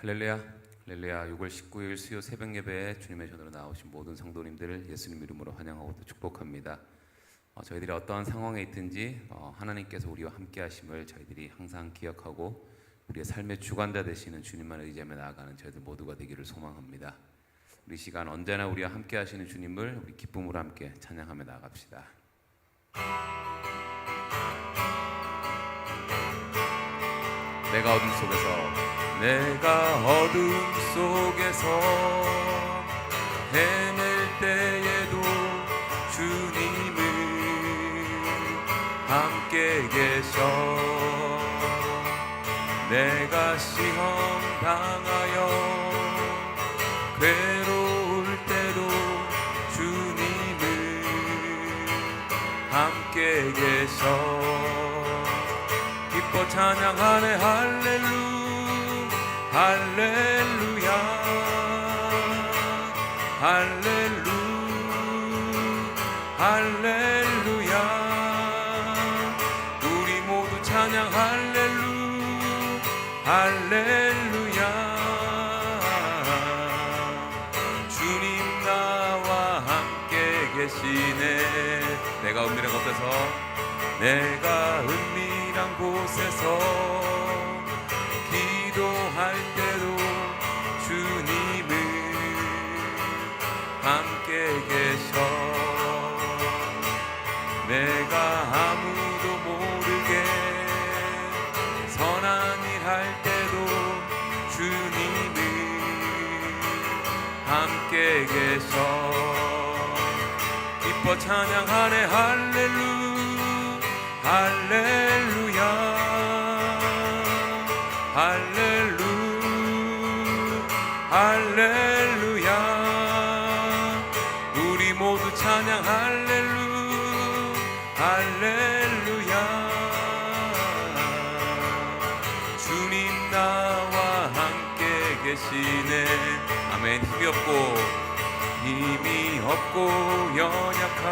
할렐루야, 할렐루야. 6월 19일 수요 새벽 예배에 주님의 전으로 나오신 모든 성도님들을 예수님 이름으로 환영하고 또 축복합니다. 저희들이 어떠한 상황에 있든지 하나님께서 우리와 함께 하심을 저희들이 항상 기억하고 우리의 삶의 주관자 되시는 주님만을 의지하며 나아가는 저희들 모두가 되기를 소망합니다. 우리 시간 언제나 우리와 함께 하시는 주님을 우리 기쁨으로 함께 찬양하며 나아갑시다. 내가 어둠 속에서 헤맬 때에도 주님은 함께 계셔. 내가 시험 당하여 괴로울 때도 주님은 함께 계셔. 기뻐 찬양하네 할렐루야 할렐루야. 우리 모두 찬양 할렐루야. 주님 나와 함께 계시네. 내가 은밀한 곳에서 기도할 때도 주님은 함께 계셔. 내가 아무도 모르게 선한 일 할 때도 주님은 함께 계셔. 기뻐 찬양하네 할렐루야 할렐루야. 우리 모두 찬양 할렐루야. 주님 나와 함께 계시네. 아멘. 힘이 없고 연약한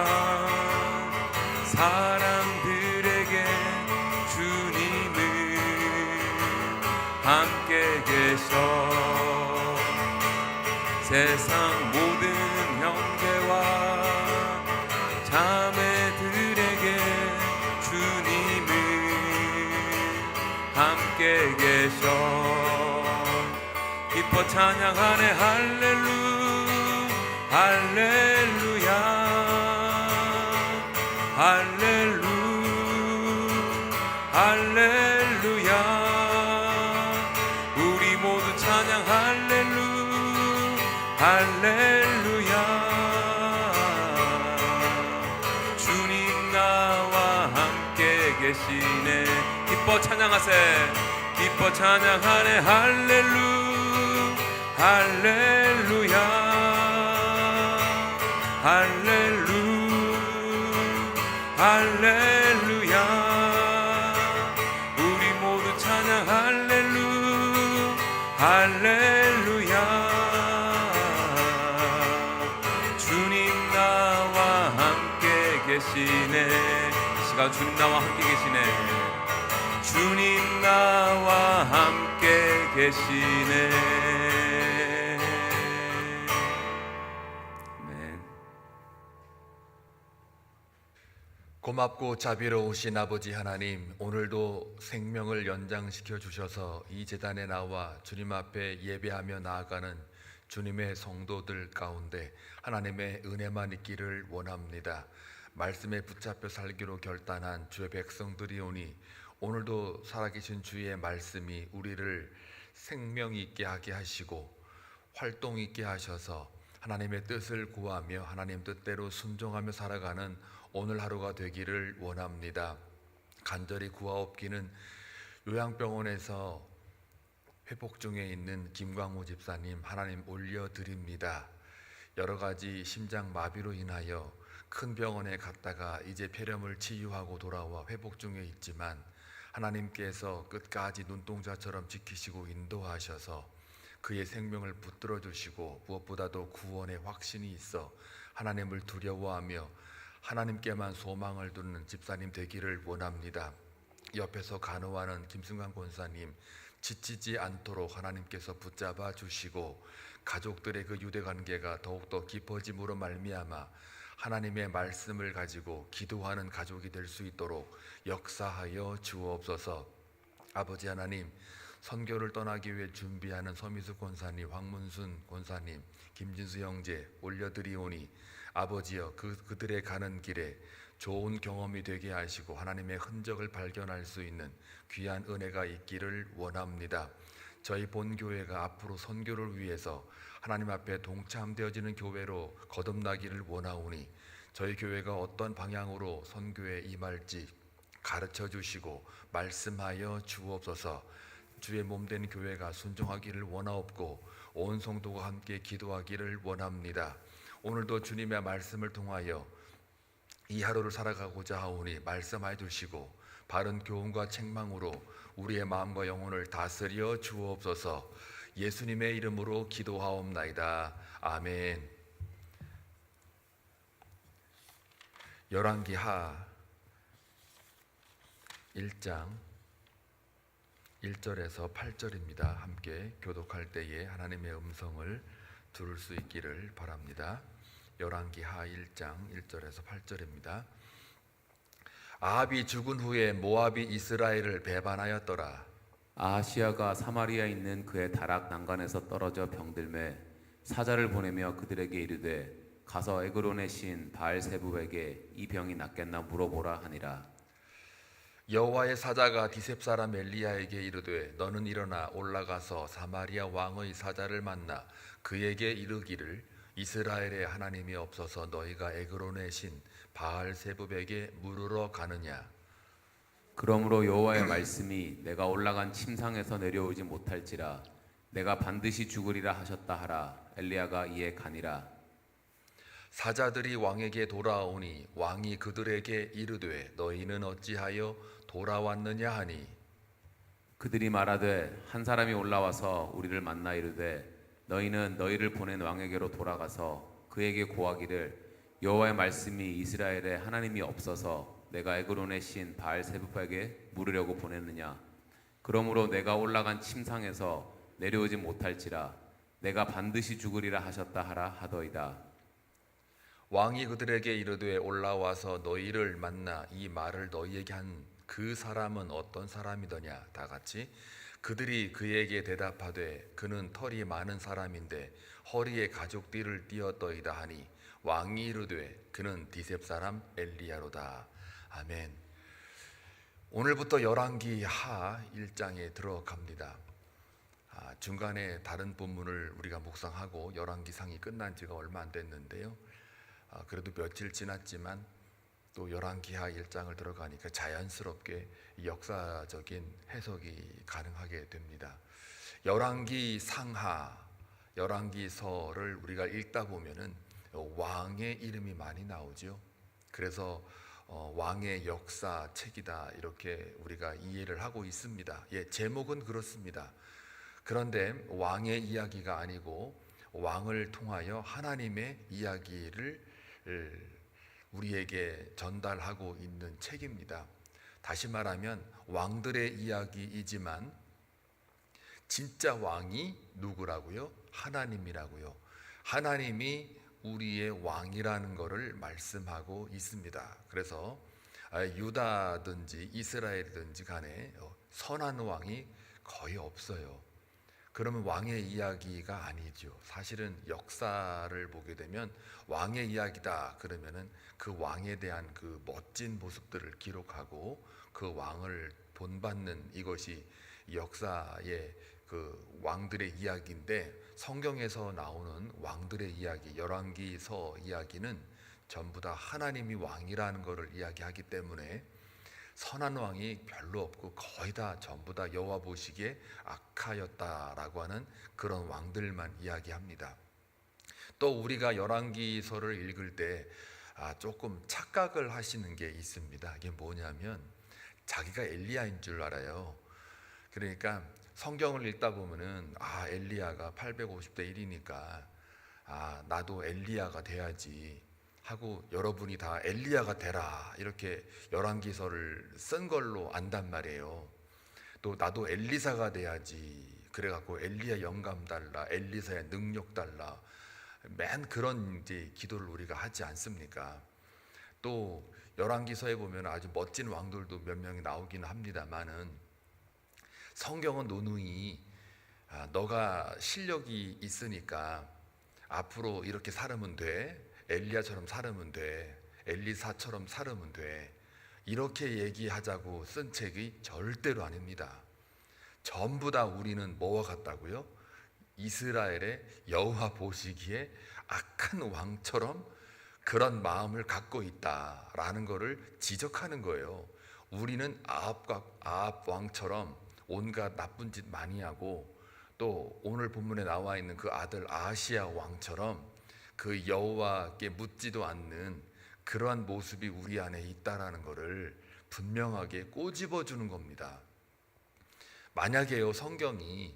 사람들에게 주님은 함께 계셔. 세상 모든 형제와 자매들에게 주님은 함께 계셔. 기뻐 찬양하네 할렐루야 할렐루야. 우리 모두 찬양 할렐루야. 주님 나와 함께 계시네. 기뻐 찬양하네 할렐루야 할렐루야. 우리 모두 찬양 할렐루야. 주님 나와 함께 계시네. 이 시간 주님 나와 함께 계시네. 주님 나와 함께 계시네. 고맙고 자비로우신 아버지 하나님, 오늘도 생명을 연장시켜 주셔서 이 제단에 나와 주님 앞에 예배하며 나아가는 주님의 성도들 가운데 하나님의 은혜만 있기를 원합니다. 말씀에 붙잡혀 살기로 결단한 주의 백성들이 오니 오늘도 살아계신 주의 말씀이 우리를 생명 있게 하게 하시고 활동 있게 하셔서 하나님의 뜻을 구하며 하나님 뜻대로 순종하며 살아가는 오늘 하루가 되기를 원합니다. 간절히 구하옵기는 요양병원에서 회복 중에 있는 김광우 집사님 하나님 올려드립니다. 여러 가지 심장 마비로 인하여 큰 병원에 갔다가 이제 폐렴을 치유하고 돌아와 회복 중에 있지만 하나님께서 끝까지 눈동자처럼 지키시고 인도하셔서 그의 생명을 붙들어 주시고 무엇보다도 구원의 확신이 있어 하나님을 두려워하며 하나님께만 소망을 두는 집사님 되기를 원합니다. 옆에서 간호하는 김승관 권사님 지치지 않도록 하나님께서 붙잡아 주시고 가족들의 그 유대 관계가 더욱더 깊어짐으로 말미암아 하나님의 말씀을 가지고 기도하는 가족이 될 수 있도록 역사하여 주옵소서. 아버지 하나님, 선교를 떠나기 위해 준비하는 서미수 권사님, 황문순 권사님, 김진수 형제 올려드리오니 아버지여 그들의 가는 길에 좋은 경험이 되게 하시고 하나님의 흔적을 발견할 수 있는 귀한 은혜가 있기를 원합니다. 저희 본교회가 앞으로 선교를 위해서 하나님 앞에 동참되어지는 교회로 거듭나기를 원하오니 저희 교회가 어떤 방향으로 선교에 임할지 가르쳐 주시고 말씀하여 주옵소서. 주의 몸된 교회가 순종하기를 원하옵고 온 성도가 함께 기도하기를 원합니다. 오늘도 주님의 말씀을 통하여 이 하루를 살아가고자 하오니 말씀하여 주시고 바른 교훈과 책망으로 우리의 마음과 영혼을 다스려 주옵소서. 예수님의 이름으로 기도하옵나이다. 아멘. 열왕기하 1장 1절에서 8절입니다. 함께 교독할 때에 하나님의 음성을 들을 수 있기를 바랍니다. 열왕기하 1장 1절에서 8절입니다. 아합이 죽은 후에 모압이 이스라엘을 배반하였더라. 아하시아가 사마리아에 있는 그의 다락 난간에서 떨어져 병들매 사자를 보내며 그들에게 이르되 가서 에그론의 신 바알세붑에게 이 병이 낫겠나 물어보라 하니라. 여호와의 사자가 디셉 사람 엘리야에게 이르되 너는 일어나 올라가서 사마리아 왕의 사자를 만나 그에게 이르기를 이스라엘의 하나님이 없어서 너희가 에그론의 신 바알세붑에게 물으러 가느냐. 그러므로 여호와의 말씀이 내가 올라간 침상에서 내려오지 못할지라 내가 반드시 죽으리라 하셨다 하라. 엘리야가 이에 가니라. 사자들이 왕에게 돌아오니 왕이 그들에게 이르되 너희는 어찌하여 돌아왔느냐 하니 그들이 말하되 한 사람이 올라와서 우리를 만나 이르되 너희는 너희를 보낸 왕에게로 돌아가서 그에게 고하기를 여호와의 말씀이 이스라엘의 하나님이 없어서 내가 에그론의 신 바알세붑에게 물으려고 보냈느냐. 그러므로 내가 올라간 침상에서 내려오지 못할지라 내가 반드시 죽으리라 하셨다 하라 하더이다. 왕이 그들에게 이르되 올라와서 너희를 만나 이 말을 너희에게 한 그 사람은 어떤 사람이더냐. 다 같이 그들이 그에게 대답하되 그는 털이 많은 사람인데 허리에 가죽띠를 띠었더이다 하니 왕이 이르되 그는 디셉 사람 엘리야로다. 아멘. 오늘부터 열왕기하 1장에 들어갑니다. 중간에 다른 본문을 우리가 묵상하고 열왕기상이 끝난 지가 얼마 안 됐는데요. 그래도 며칠 지났지만 또 열왕기하 1장을 들어가니까 자연스럽게 역사적인 해석이 가능하게 됩니다. 열왕기 상하, 열왕기서를 우리가 읽다 보면은 왕의 이름이 많이 나오죠. 그래서 왕의 역사 책이다 이렇게 우리가 이해를 하고 있습니다. 제목은 그렇습니다. 그런데 왕의 이야기가 아니고 왕을 통하여 하나님의 이야기를 우리에게 전달하고 있는 책입니다. 다시 말하면 왕들의 이야기이지만 진짜 왕이 누구라고요? 하나님이라고요. 하나님이 우리의 왕이라는 것을 말씀하고 있습니다. 그래서 유다든지 이스라엘이든지 간에 선한 왕이 거의 없어요. 그러면 왕의 이야기가 아니죠. 사실은 역사를 보게 되면 왕의 이야기다 그러면은 그 왕에 대한 그 멋진 모습들을 기록하고 그 왕을 본받는 이것이 역사의 그 왕들의 이야기인데 성경에서 나오는 왕들의 이야기, 열왕기서 이야기는 전부 다 하나님이 왕이라는 것을 이야기하기 때문에 선한 왕이 별로 없고 거의 다 전부 다 여호와 보시기에 악하였다라고 하는 그런 왕들만 이야기합니다. 또 우리가 열왕기서를 읽을 때 조금 착각을 하시는 게 있습니다. 이게 뭐냐면 자기가 엘리야인 줄 알아요. 그러니까 성경을 읽다 보면은 엘리야가 850대 1이니까 나도 엘리야가 돼야지 하고 여러분이 다 엘리야가 되라 이렇게 열왕기서를 쓴 걸로 안단 말이에요. 또 나도 엘리사가 돼야지. 그래갖고 엘리야 영감 달라, 엘리사의 능력 달라. 맨 그런 이제 기도를 우리가 하지 않습니까? 또 열왕기서에 보면 아주 멋진 왕들도 몇 명이 나오긴 합니다만은 성경은 누누이 너가 실력이 있으니까 앞으로 이렇게 살면 돼, 엘리야처럼 살면 돼, 엘리사처럼 살면 돼, 이렇게 얘기하자고 쓴 책이 절대로 아닙니다. 전부 다 우리는 뭐와 같다고요? 이스라엘의 여호와 보시기에 악한 왕처럼 그런 마음을 갖고 있다라는 것을 지적하는 거예요. 우리는 아합 왕처럼 온갖 나쁜 짓 많이 하고, 또 오늘 본문에 나와 있는 그 아들 아하시야 왕처럼 그 여호와께 묻지도 않는 그러한 모습이 우리 안에 있다라는 것을 분명하게 꼬집어 주는 겁니다. 만약에요, 성경이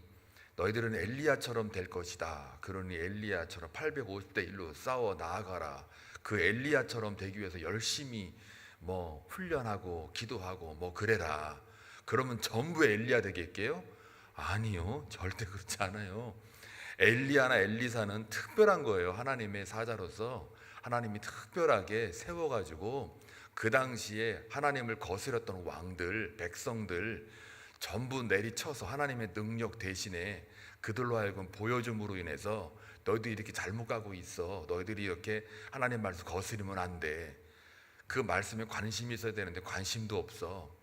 너희들은 엘리야처럼 될 것이다, 그러니 엘리야처럼 850대 1로 싸워 나아가라, 그 엘리야처럼 되기 위해서 열심히 뭐 훈련하고 기도하고 뭐 그래라, 그러면 전부 엘리야 되겠게요? 아니요, 절대 그렇지 않아요. 엘리야나 엘리사는 특별한 거예요. 하나님의 사자로서 하나님이 특별하게 세워가지고 그 당시에 하나님을 거스렸던 왕들, 백성들 전부 내리쳐서 하나님의 능력 대신에 그들로 하여금 보여줌으로 인해서 너희들이 이렇게 잘못 가고 있어, 너희들이 이렇게 하나님 말씀 거스리면 안 돼, 그 말씀에 관심이 있어야 되는데 관심도 없어,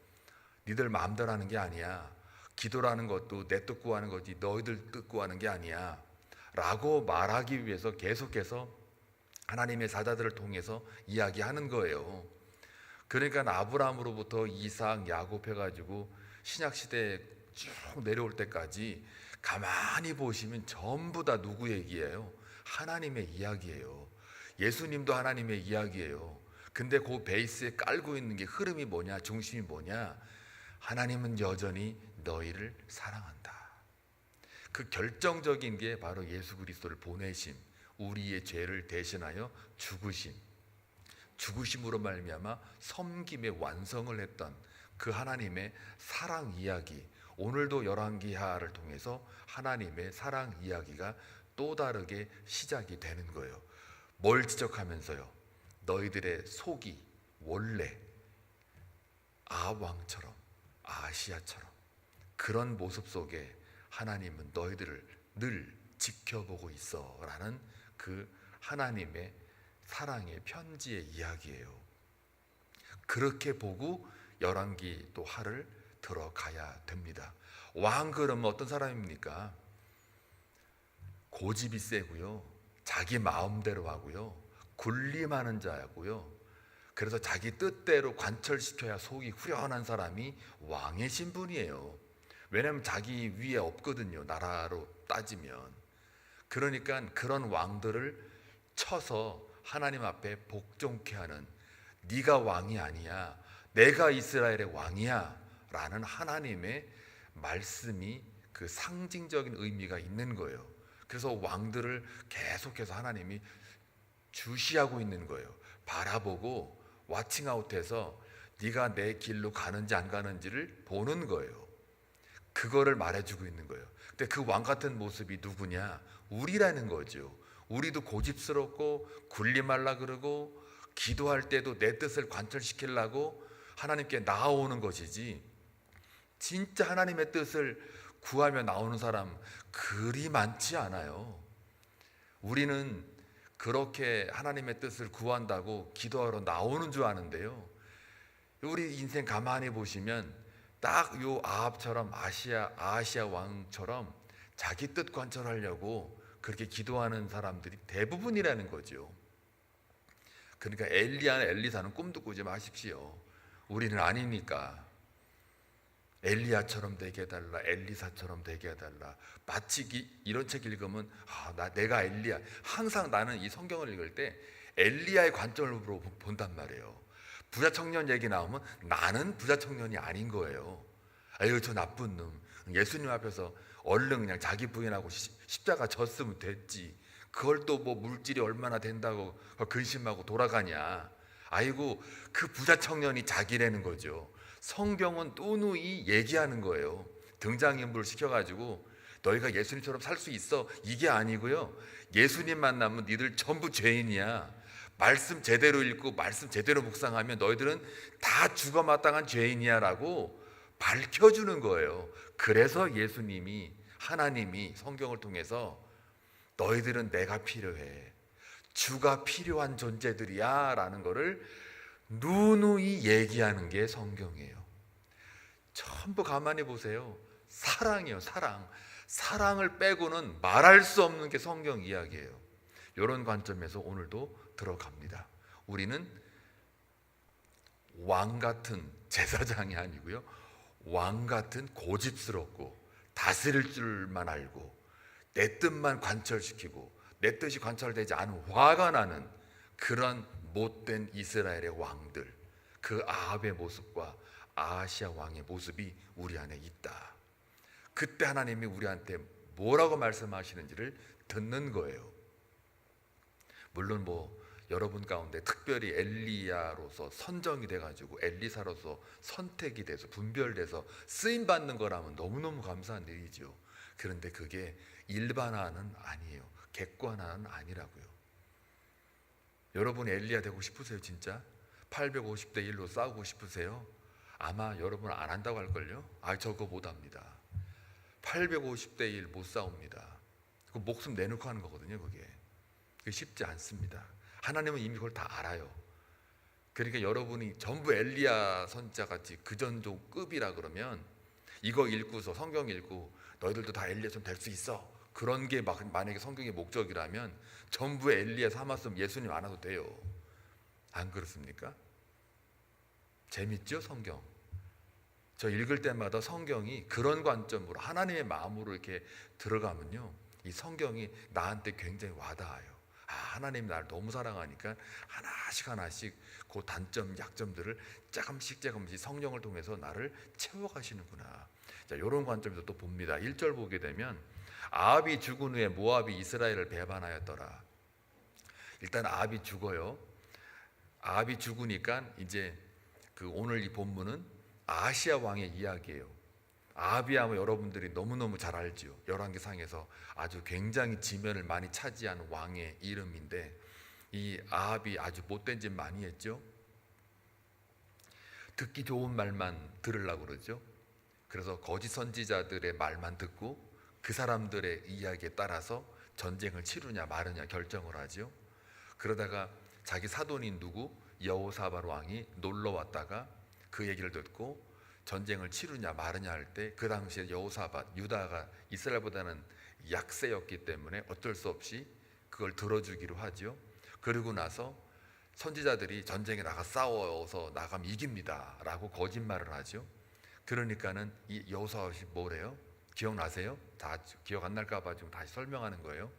니들 마음대로 하는 게 아니야, 기도라는 것도 내 뜻 구하는 거지 너희들 뜻 구하는 게 아니야 라고 말하기 위해서 계속해서 하나님의 사자들을 통해서 이야기하는 거예요. 그러니까 아브라함으로부터 이삭, 야곱 해가지고 신약시대에 쭉 내려올 때까지 가만히 보시면 전부 다 누구 얘기예요? 하나님의 이야기예요. 예수님도 하나님의 이야기예요. 근데 그 베이스에 깔고 있는 게 흐름이 뭐냐, 중심이 뭐냐? 하나님은 여전히 너희를 사랑한다. 그 결정적인 게 바로 예수 그리스도를 보내심, 우리의 죄를 대신하여 죽으심으로 말미암아 섬김의 완성을 했던 그 하나님의 사랑 이야기, 오늘도 열왕기하를 통해서 하나님의 사랑 이야기가 또 다르게 시작이 되는 거예요. 뭘 지적하면서요? 너희들의 속이 원래 아합 왕처럼, 아시아처럼 그런 모습 속에 하나님은 너희들을 늘 지켜보고 있어 라는 그 하나님의 사랑의 편지의 이야기예요. 그렇게 보고 열왕기 또 하를 들어가야 됩니다. 왕 그러면 어떤 사람입니까? 고집이 세고요, 자기 마음대로 하고요, 군림하는 자고요, 그래서 자기 뜻대로 관철시켜야 속이 후련한 사람이 왕의 신분이에요. 왜냐하면 자기 위에 없거든요, 나라로 따지면. 그러니까 그런 왕들을 쳐서 하나님 앞에 복종케 하는, 네가 왕이 아니야, 내가 이스라엘의 왕이야 라는 하나님의 말씀이 그 상징적인 의미가 있는 거예요. 그래서 왕들을 계속해서 하나님이 주시하고 있는 거예요. 바라보고 와칭아웃해서 네가 내 길로 가는지 안 가는지를 보는 거예요. 그거를 말해주고 있는 거예요. 근데 그 왕 같은 모습이 누구냐? 우리라는 거죠. 우리도 고집스럽고 군림하려 그러고 기도할 때도 내 뜻을 관철시키려고 하나님께 나아오는 것이지, 진짜 하나님의 뜻을 구하며 나오는 사람 그리 많지 않아요. 우리는 그렇게 하나님의 뜻을 구한다고 기도하러 나오는 줄 아는데요, 우리 인생 가만히 보시면 딱 요 아합처럼 아하시야 왕처럼 자기 뜻 관철하려고 그렇게 기도하는 사람들이 대부분이라는 거죠. 그러니까 엘리야나 엘리사는 꿈도 꾸지 마십시오. 우리는 아니니까. 엘리야처럼 되게 해달라, 엘리사처럼 되게 해달라. 마치 이런 책 읽으면 내가 엘리야. 항상 나는 이 성경을 읽을 때 엘리야의 관점으로 본단 말이에요. 부자 청년 얘기 나오면 나는 부자 청년이 아닌 거예요. 아유, 저 나쁜 놈. 예수님 앞에서 얼른 그냥 자기 부인하고 십자가 졌으면 됐지. 그걸 또 뭐 물질이 얼마나 된다고 근심하고 돌아가냐. 아이고, 그 부자 청년이 자기라는 거죠. 성경은 누누이 얘기하는 거예요. 등장인물을 시켜가지고 너희가 예수님처럼 살 수 있어, 이게 아니고요. 예수님 만나면 니들 전부 죄인이야. 말씀 제대로 읽고 말씀 제대로 묵상하면 너희들은 다 죽어 마땅한 죄인이야 라고 밝혀주는 거예요. 그래서 예수님이, 하나님이 성경을 통해서 너희들은 내가 필요해, 주가 필요한 존재들이야 라는 거를 누누이 얘기하는 게 성경이에요. 전부 가만히 보세요. 사랑이에요. 사랑을 빼고는 말할 수 없는 게 성경 이야기예요. 이런 관점에서 오늘도 들어갑니다. 우리는 왕 같은 제사장이 아니고요, 왕 같은 고집스럽고 다스릴 줄만 알고 내 뜻만 관철시키고 내 뜻이 관철되지 않은 화가 나는 그런 못된 이스라엘의 왕들, 그 아합의 모습과 아하시아 왕의 모습이 우리 안에 있다. 그때 하나님이 우리한테 뭐라고 말씀하시는지를 듣는 거예요. 물론 여러분 가운데 특별히 엘리야로서 선정이 돼가지고 엘리사로서 선택이 돼서 분별돼서 쓰임받는 거라면 너무너무 감사한 일이죠. 그런데 그게 일반화는 아니에요. 객관화는 아니라고요. 여러분 엘리야 되고 싶으세요? 진짜 850대 1로 싸우고 싶으세요? 아마 여러분 안 한다고 할걸요? 저거 못합니다. 850대 1 못 싸웁니다. 그 목숨 내놓고 하는 거거든요. 그게 쉽지 않습니다. 하나님은 이미 그걸 다 알아요. 그러니까 여러분이 전부 엘리야 선지자같이 그 정도 급이라 그러면 이거 읽고서 성경 읽고 너희들도 다 엘리야처럼 될 수 있어, 그런 게 만약에 성경의 목적이라면 전부 엘리야 삼았으면 예수님 안 와도 돼요. 안 그렇습니까? 재밌죠? 성경 저 읽을 때마다 성경이 그런 관점으로 하나님의 마음으로 이렇게 들어가면요, 이 성경이 나한테 굉장히 와닿아요. 하나님이 나를 너무 사랑하니까 하나씩 그 단점, 약점들을 조금씩 성령을 통해서 나를 채워가시는구나. 자, 이런 관점에서 또 봅니다. 1절 보게 되면 아합이 죽은 후에 모압이 이스라엘을 배반하였더라. 일단 아합이 죽어요. 아합이 죽으니까 이제 오늘 이 본문은 아하시아 왕의 이야기예요. 아합이야 여러분들이 너무너무 잘 알죠. 열왕기상에서 아주 굉장히 지면을 많이 차지한 왕의 이름인데, 이 아합이 아주 못된 짓 많이 했죠. 듣기 좋은 말만 들으려고 그러죠. 그래서 거짓 선지자들의 말만 듣고 그 사람들의 이야기에 따라서 전쟁을 치르냐 마느냐 결정을 하죠. 그러다가 자기 사돈인 여호사밧 왕이 놀러 왔다가 그 얘기를 듣고 전쟁을 치르냐 마느냐 할 때, 그 당시에 여호사밧, 유다가 이스라엘보다는 약세였기 때문에 어쩔 수 없이 그걸 들어주기로 하죠. 그러고 나서 선지자들이 전쟁에 나가 싸워서 나가면 이깁니다 라고 거짓말을 하죠. 그러니까는 이 여호사밧이 뭐래요? 기억나세요? 다 기억 안 날까 봐 지금 다시 설명하는 거예요.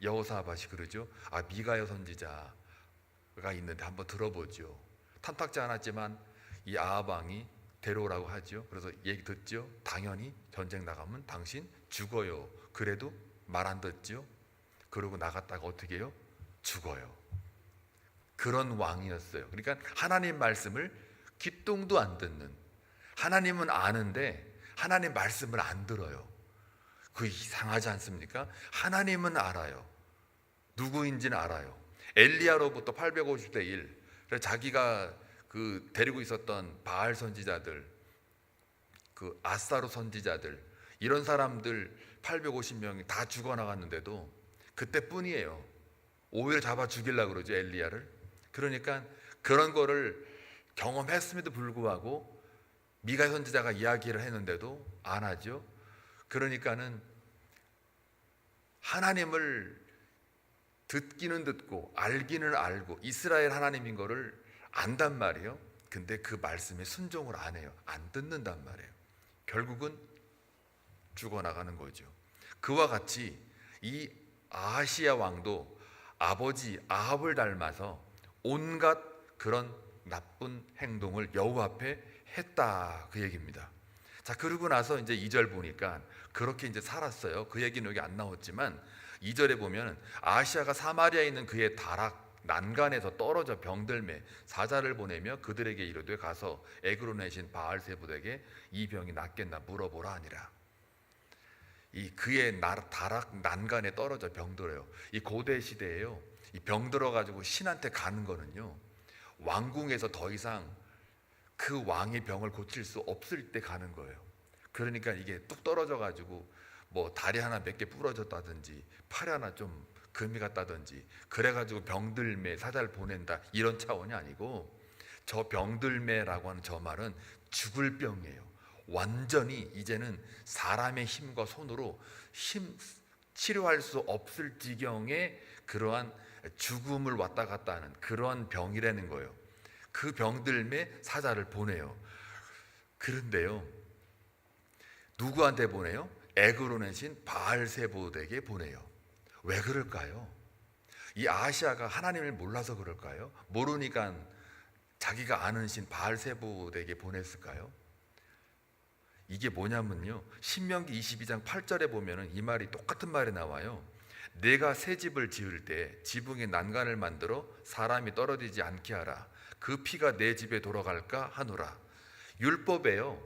여호사밧이 그러죠. 미가야 선지자가 있는데 한번 들어보죠. 탐탁지 않았지만 이 아합 왕이 데려오라고 하죠. 그래서 얘기 듣죠. 당연히 전쟁 나가면 당신 죽어요. 그래도 말 안 듣죠. 그러고 나갔다가 어떻게 해요? 죽어요. 그런 왕이었어요. 그러니까 하나님 말씀을 귀뚱도 안 듣는, 하나님은 아는데 하나님 말씀을 안 들어요. 그 이상하지 않습니까? 하나님은 알아요. 누구인지는 알아요. 엘리야로부터 850대 1, 자기가 데리고 있었던 바알 선지자들, 아스타로 선지자들, 이런 사람들 850명이 다 죽어나갔는데도 그때뿐이에요. 오히려 잡아 죽이려고 그러죠, 엘리야를. 그러니까 그런 거를 경험했음에도 불구하고 미가 선지자가 이야기를 했는데도 안 하죠. 그러니까는 하나님을 듣기는 듣고 알기는 알고 이스라엘 하나님인 거를 안단 말이에요. 근데 그 말씀에 순종을 안 해요. 안 듣는단 말이에요. 결국은 죽어나가는 거죠. 그와 같이 이 아하시아 왕도 아버지 아합을 닮아서 온갖 그런 나쁜 행동을 여호와 앞에 했다, 그 얘기입니다. 자, 그러고 나서 이제 2절 보니까 그렇게 이제 살았어요. 그 얘기는 여기 안 나왔지만 2절에 보면 아하시아가 사마리아에 있는 그의 다락 난간에서 떨어져 병들매 사자를 보내며 그들에게 이르되 가서 에그론의 바알세불에게 이 병이 낫겠나 물어보라 하니라. 이 그의 다락 난간에 떨어져 병들어요. 이 고대 시대에요, 이 병들어 가지고 신한테 가는 거는요, 왕궁에서 더 이상 그 왕의 병을 고칠 수 없을 때 가는 거예요. 그러니까 이게 뚝 떨어져 가지고 뭐 다리 하나 몇 개 부러졌다든지 팔 하나 좀 금이 갔다든지 그래가지고 병들매 사자를 보낸다 이런 차원이 아니고, 저 병들매라고 하는 저 말은 죽을 병이에요. 완전히 이제는 사람의 힘과 손으로 치료할 수 없을 지경의 그러한 죽음을 왔다 갔다 하는 그러한 병이라는 거예요. 그 병들매 사자를 보내요. 그런데요, 누구한테 보내요? 에그론의 신 바알세불에게 보내요. 왜 그럴까요? 이 아하시아가 하나님을 몰라서 그럴까요? 모르니까 자기가 아는 신 바알세불에게 보냈을까요? 이게 뭐냐면요, 신명기 22장 8절에 보면은 이 말이 똑같은 말이 나와요. 내가 새 집을 지을 때 지붕에 난간을 만들어 사람이 떨어지지 않게 하라. 그 피가 내 집에 돌아갈까 하노라. 율법에요,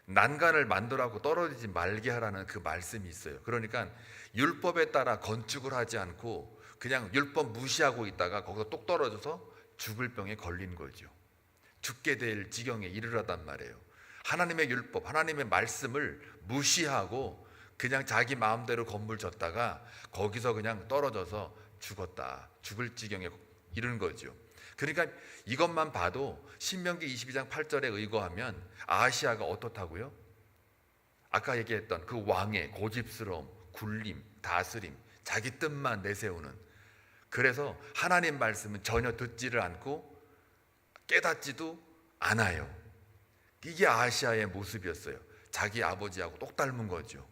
난간을 만들라고 떨어지지 말게 하라는 그 말씀이 있어요. 그러니까 율법에 따라 건축을 하지 않고 그냥 율법 무시하고 있다가 거기서 똑 떨어져서 죽을 병에 걸린 거죠. 죽게 될 지경에 이르렀단 말이에요. 하나님의 율법, 하나님의 말씀을 무시하고 그냥 자기 마음대로 건물 졌다가 거기서 그냥 떨어져서 죽었다, 죽을 지경에 이르는 거죠. 그러니까 이것만 봐도 신명기 22장 8절에 의거하면 아하시아가 어떻다고요? 아까 얘기했던 그 왕의 고집스러움, 굴림, 다스림, 자기 뜻만 내세우는, 그래서 하나님 말씀은 전혀 듣지를 않고 깨닫지도 않아요. 이게 아하시아의 모습이었어요. 자기 아버지하고 똑 닮은 거죠.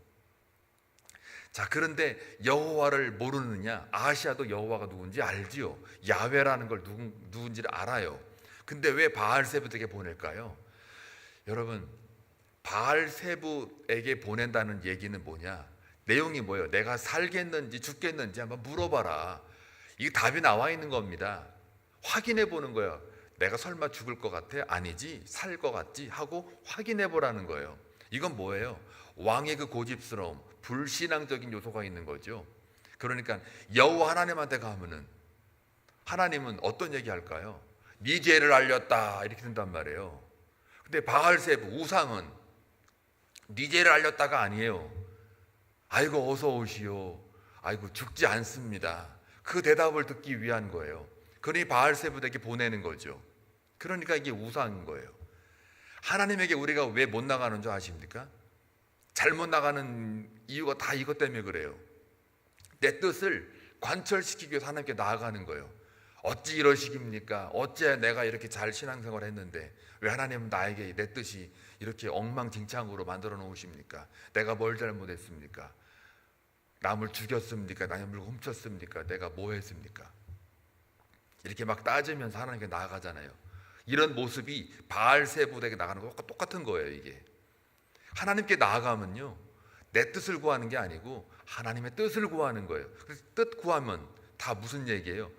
자, 그런데 여호와를 모르느냐? 아하시아도 여호와가 누군지 알지요. 야훼라는 걸 누군지를 알아요. 근데 왜 바알세불에게 보낼까요? 여러분, 바알세불에게 보낸다는 얘기는 뭐냐? 내용이 뭐예요? 내가 살겠는지 죽겠는지 한번 물어봐라. 이 답이 나와 있는 겁니다. 확인해 보는 거예요. 내가 설마 죽을 것 같아? 아니지. 살 것 같지? 하고 확인해 보라는 거예요. 이건 뭐예요? 왕의 그 고집스러움, 불신앙적인 요소가 있는 거죠. 그러니까 여호와 하나님한테 가면은 하나님은 어떤 얘기 할까요? 네 죄를 알렸다 이렇게 된단 말이에요. 근데 바알세불 우상은 네 죄를 알렸다가 아니에요. 아이고 어서 오시오, 아이고 죽지 않습니다. 그 대답을 듣기 위한 거예요. 그러니 바알세불에게 보내는 거죠. 그러니까 이게 우상인 거예요. 하나님에게 우리가 왜 못 나가는 줄 아십니까? 잘못 나가는 이유가 다 이것 때문에 그래요. 내 뜻을 관철시키기 위해서 하나님께 나아가는 거예요. 어찌 이러시깁니까? 어째 내가 이렇게 잘 신앙생활을 했는데 왜 하나님은 나에게 내 뜻이 이렇게 엉망진창으로 만들어 놓으십니까? 내가 뭘 잘못했습니까? 남을 죽였습니까? 남의 물건 훔쳤습니까? 내가 뭐 했습니까? 이렇게 막 따지면서 하나님께 나아가잖아요. 이런 모습이 바알세불에게 나가는 것과 똑같은 거예요. 이게 하나님께 나아가면요, 내 뜻을 구하는 게 아니고 하나님의 뜻을 구하는 거예요. 그래서 뜻 구하면 다 무슨 얘기예요?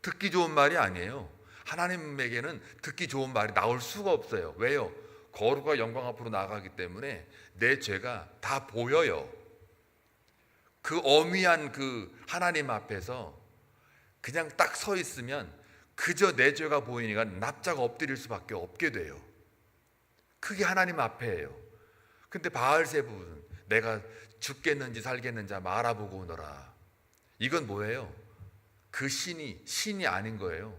듣기 좋은 말이 아니에요. 하나님에게는 듣기 좋은 말이 나올 수가 없어요. 왜요? 거룩과 영광 앞으로 나아가기 때문에 내 죄가 다 보여요. 그 어미한 그 하나님 앞에서 그냥 딱 서 있으면 그저 내 죄가 보이니까 납작 엎드릴 수밖에 없게 돼요. 그게 하나님 앞에예요. 근데 바알세불은 내가 죽겠는지 살겠는지 한번 알아보고 오너라. 이건 뭐예요? 그 신이 아닌 거예요.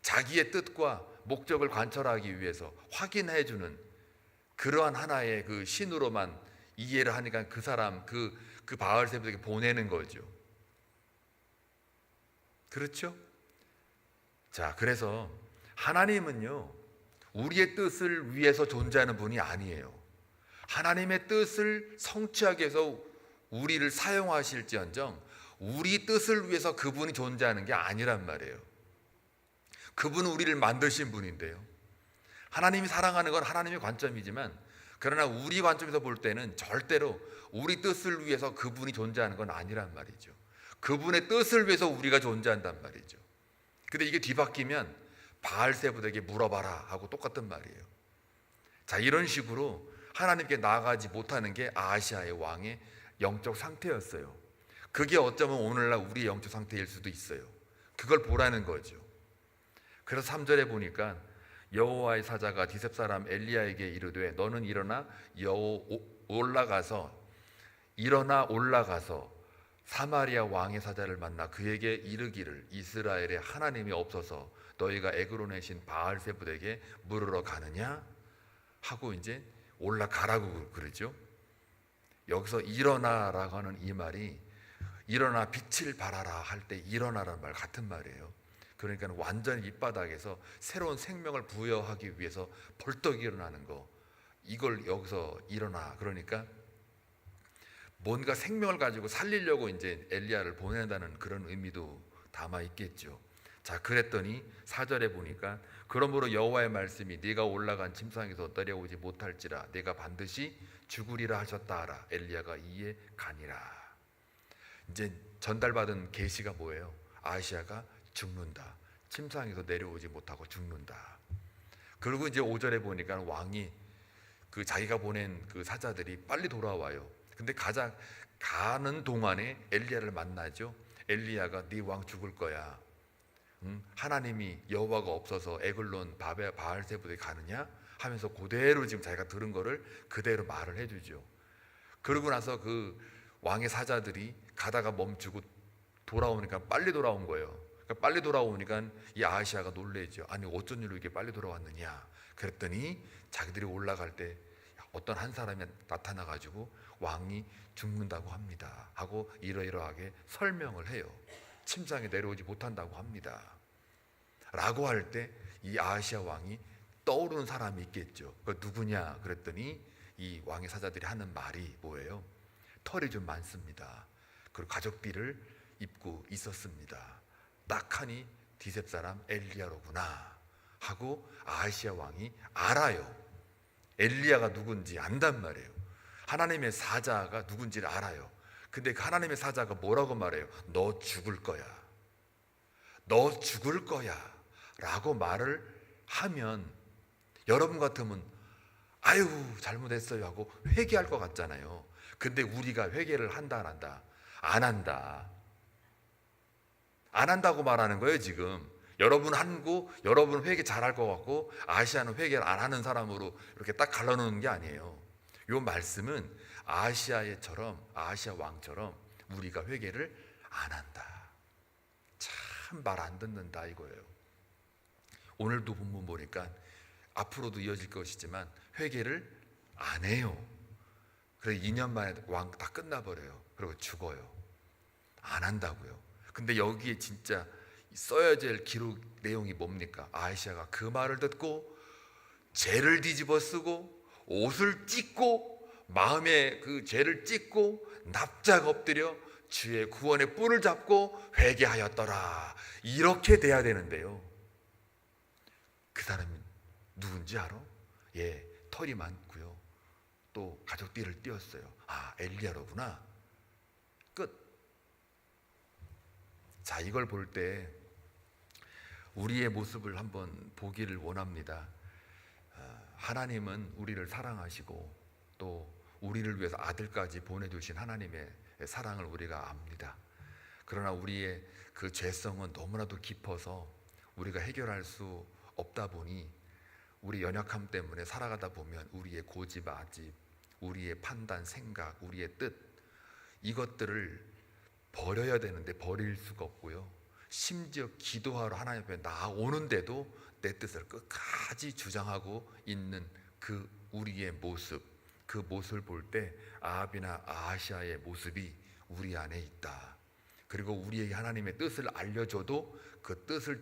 자기의 뜻과 목적을 관철하기 위해서 확인해주는 그러한 하나의 그 신으로만 이해를 하니까 그 사람 그 바알세불에게 보내는 거죠. 그렇죠? 자, 그래서 하나님은요, 우리의 뜻을 위해서 존재하는 분이 아니에요. 하나님의 뜻을 성취하기 위해서 우리를 사용하실지언정 우리 뜻을 위해서 그분이 존재하는 게 아니란 말이에요. 그분은 우리를 만드신 분인데요. 하나님이 사랑하는 건 하나님의 관점이지만, 그러나 우리 관점에서 볼 때는 절대로 우리 뜻을 위해서 그분이 존재하는 건 아니란 말이죠. 그분의 뜻을 위해서 우리가 존재한단 말이죠. 근데 이게 뒤바뀌면 바알세불에게 물어봐라 하고 똑같은 말이에요. 자, 이런 식으로 하나님께 나아가지 못하는 게 아하시아의 왕의 영적 상태였어요. 그게 어쩌면 오늘날 우리의 영적 상태일 수도 있어요. 그걸 보라는 거죠. 그래서 3절에 보니까 여호와의 사자가 디셉 사람 엘리야에게 이르되 너는 일어나 올라가서 사마리아 왕의 사자를 만나 그에게 이르기를 이스라엘에 하나님이 없어서 너희가 에그론에 신 바알세불에게 물으러 가느냐 하고 이제 올라가라고 그러죠. 여기서 일어나라고 하는 이 말이 일어나 빛을 발하라 할 때 일어나라는 말 같은 말이에요. 그러니까 완전히 밑바닥에서 새로운 생명을 부여하기 위해서 벌떡 일어나는 거, 이걸 여기서 일어나, 그러니까 뭔가 생명을 가지고 살리려고 이제 엘리야를 보낸다는 그런 의미도 담아 있겠죠. 자, 그랬더니 4절에 보니까 그러므로 여호와의 말씀이 네가 올라간 침상에서 내려오지 못할지라 네가 반드시 죽으리라 하셨다 하라. 엘리야가 이에 가니라. 이제 전달받은 계시가 뭐예요? 아하시아가 죽는다. 침상에서 내려오지 못하고 죽는다. 그리고 이제 5절에 보니까 왕이 그 자기가 보낸 그 사자들이 빨리 돌아와요. 근데 가는 동안에 엘리야를 만나죠. 엘리야가 네 왕 죽을 거야. 하나님이 여호와가 없어서 에글론 바알세불에 가느냐 하면서 그대로 지금 자기가 들은 거를 그대로 말을 해주죠. 그러고 나서 그 왕의 사자들이 가다가 멈추고 돌아오니까 빨리 돌아온 거예요. 그러니까 빨리 돌아오니까 이 아하시아가 놀래죠. 아니 어쩐 일로 이렇게 빨리 돌아왔느냐. 그랬더니 자기들이 올라갈 때 어떤 한 사람이 나타나가지고 왕이 죽는다고 합니다 하고 이러이러하게 설명을 해요. 침상에 내려오지 못한다고 합니다 라고 할 때 이 아하시아 왕이 떠오르는 사람이 있겠죠. 그 누구냐 그랬더니 이 왕의 사자들이 하는 말이 뭐예요? 털이 좀 많습니다. 그리고 가족비를 입고 있었습니다. 딱 하니 디셉 사람 엘리야로구나 하고 아하시아 왕이 알아요. 엘리야가 누군지 안단 말이에요. 하나님의 사자가 누군지를 알아요. 근데 그 하나님의 사자가 뭐라고 말해요? 너 죽을 거야. 너 죽을 거야 라고 말을 하면 여러분 같으면 아유 잘못했어요 하고 회개할 것 같잖아요. 근데 우리가 회개를 한다 안 한다? 안 한다. 안 한다고 말하는 거예요 지금. 여러분 여러분 회개 잘할 것 같고 아시아는 회개를 안 하는 사람으로 이렇게 딱 갈라놓는 게 아니에요. 이 말씀은 아시아 왕처럼 우리가 회개를 안 한다. 참 말 안 듣는다 이거예요. 오늘도 본문 보니까 앞으로도 이어질 것이지만 회개를 안 해요. 그래서 2년 만에 왕 다 끝나버려요. 그리고 죽어요. 안 한다고요. 근데 여기에 진짜 써야 될 기록 내용이 뭡니까? 아하시아가 그 말을 듣고 죄를 뒤집어 쓰고 옷을 찢고 마음에 그 죄를 찢고 납작 엎드려 주의 구원의 뿔을 잡고 회개하였더라. 이렇게 돼야 되는데요. 그 사람이 누군지 알아? 예, 털이 많고요. 또 가족들을 띄웠어요. 아, 엘리야로구나. 끝. 자, 이걸 볼 때 우리의 모습을 한번 보기를 원합니다. 하나님은 우리를 사랑하시고 또 우리를 위해서 아들까지 보내주신 하나님의 사랑을 우리가 압니다. 그러나 우리의 그 죄성은 너무나도 깊어서 우리가 해결할 수 없다 보니 우리 연약함 때문에 살아가다 보면 우리의 고집, 아집, 우리의 판단, 생각, 우리의 뜻 이것들을 버려야 되는데 버릴 수가 없고요. 심지어 기도하러 하나님 앞에 나오는데도 내 뜻을 끝까지 주장하고 있는 그 우리의 모습, 그 모습을 볼 때 아합이나 아하시아의 모습이 우리 안에 있다. 그리고 우리에게 하나님의 뜻을 알려줘도 그 뜻을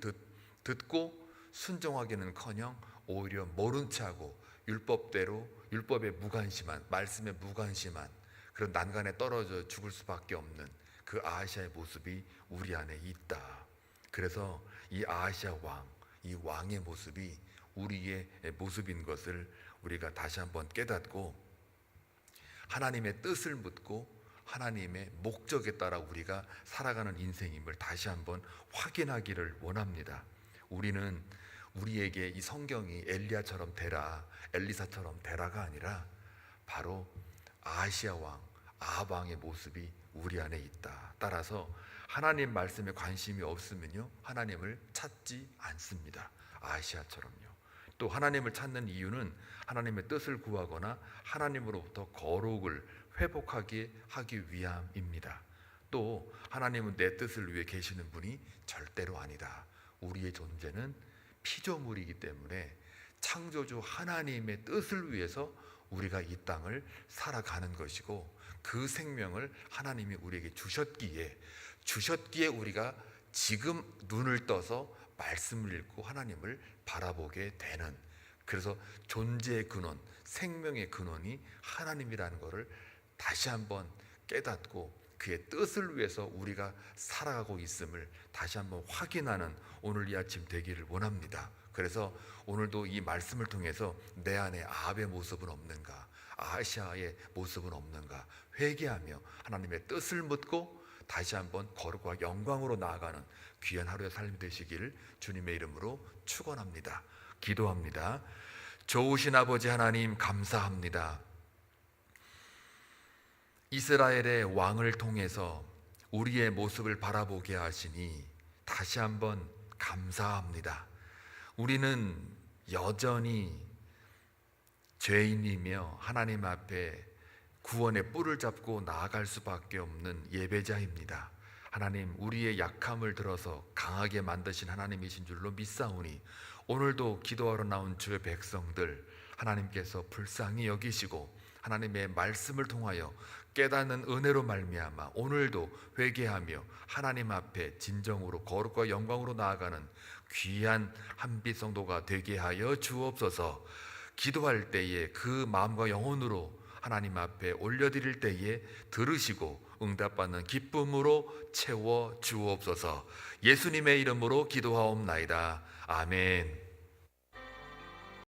듣고 순종하기는커녕 오히려 모른 체하고 율법에 무관심한, 말씀에 무관심한 그런 난간에 떨어져 죽을 수밖에 없는 그 아하시아의 모습이 우리 안에 있다. 그래서 이 아하시아 왕, 이 왕의 모습이 우리의 모습인 것을 우리가 다시 한번 깨닫고 하나님의 뜻을 묻고 하나님의 목적에 따라 우리가 살아가는 인생임을 다시 한번 확인하기를 원합니다. 우리는 우리에게 이 성경이 엘리야처럼 되라, 엘리사처럼 되라가 아니라 바로 아하시아 왕, 아합 왕의 모습이 우리 안에 있다. 따라서 하나님 말씀에 관심이 없으면요, 하나님을 찾지 않습니다. 아하시아처럼요. 또 하나님을 찾는 이유는 하나님의 뜻을 구하거나 하나님으로부터 거룩을 회복하게 하기 위함입니다. 또 하나님은 내 뜻을 위해 계시는 분이 절대로 아니다. 우리의 존재는 피조물이기 때문에 창조주 하나님의 뜻을 위해서 우리가 이 땅을 살아가는 것이고, 그 생명을 하나님이 우리에게 주셨기에 우리가 지금 눈을 떠서 말씀을 읽고 하나님을 바라보게 되는, 그래서 존재의 근원, 생명의 근원이 하나님이라는 것을 다시 한번 깨닫고 그의 뜻을 위해서 우리가 살아가고 있음을 다시 한번 확인하는 오늘 이 아침 되기를 원합니다. 그래서 오늘도 이 말씀을 통해서 내 안에 아합의 모습은 없는가, 아하시아의 모습은 없는가 회개하며 하나님의 뜻을 묻고 다시 한번 거룩과 영광으로 나아가는 귀한 하루의 삶이 되시기를 주님의 이름으로 축원합니다. 기도합니다. 좋으신 아버지 하나님, 감사합니다. 이스라엘의 왕을 통해서 우리의 모습을 바라보게 하시니 다시 한번 감사합니다. 우리는 여전히 죄인이며 하나님 앞에 구원의 뿔을 잡고 나아갈 수밖에 없는 예배자입니다. 하나님, 우리의 약함을 들어서 강하게 만드신 하나님이신 줄로 믿사오니 오늘도 기도하러 나온 주의 백성들 하나님께서 불쌍히 여기시고 하나님의 말씀을 통하여 깨닫는 은혜로 말미암아 오늘도 회개하며 하나님 앞에 진정으로 거룩과 영광으로 나아가는 귀한 한빛 성도가 되게 하여 주옵소서. 기도할 때에 그 마음과 영혼으로 하나님 앞에 올려드릴 때에 들으시고 응답받는 기쁨으로 채워 주옵소서. 예수님의 이름으로 기도하옵나이다. 아멘.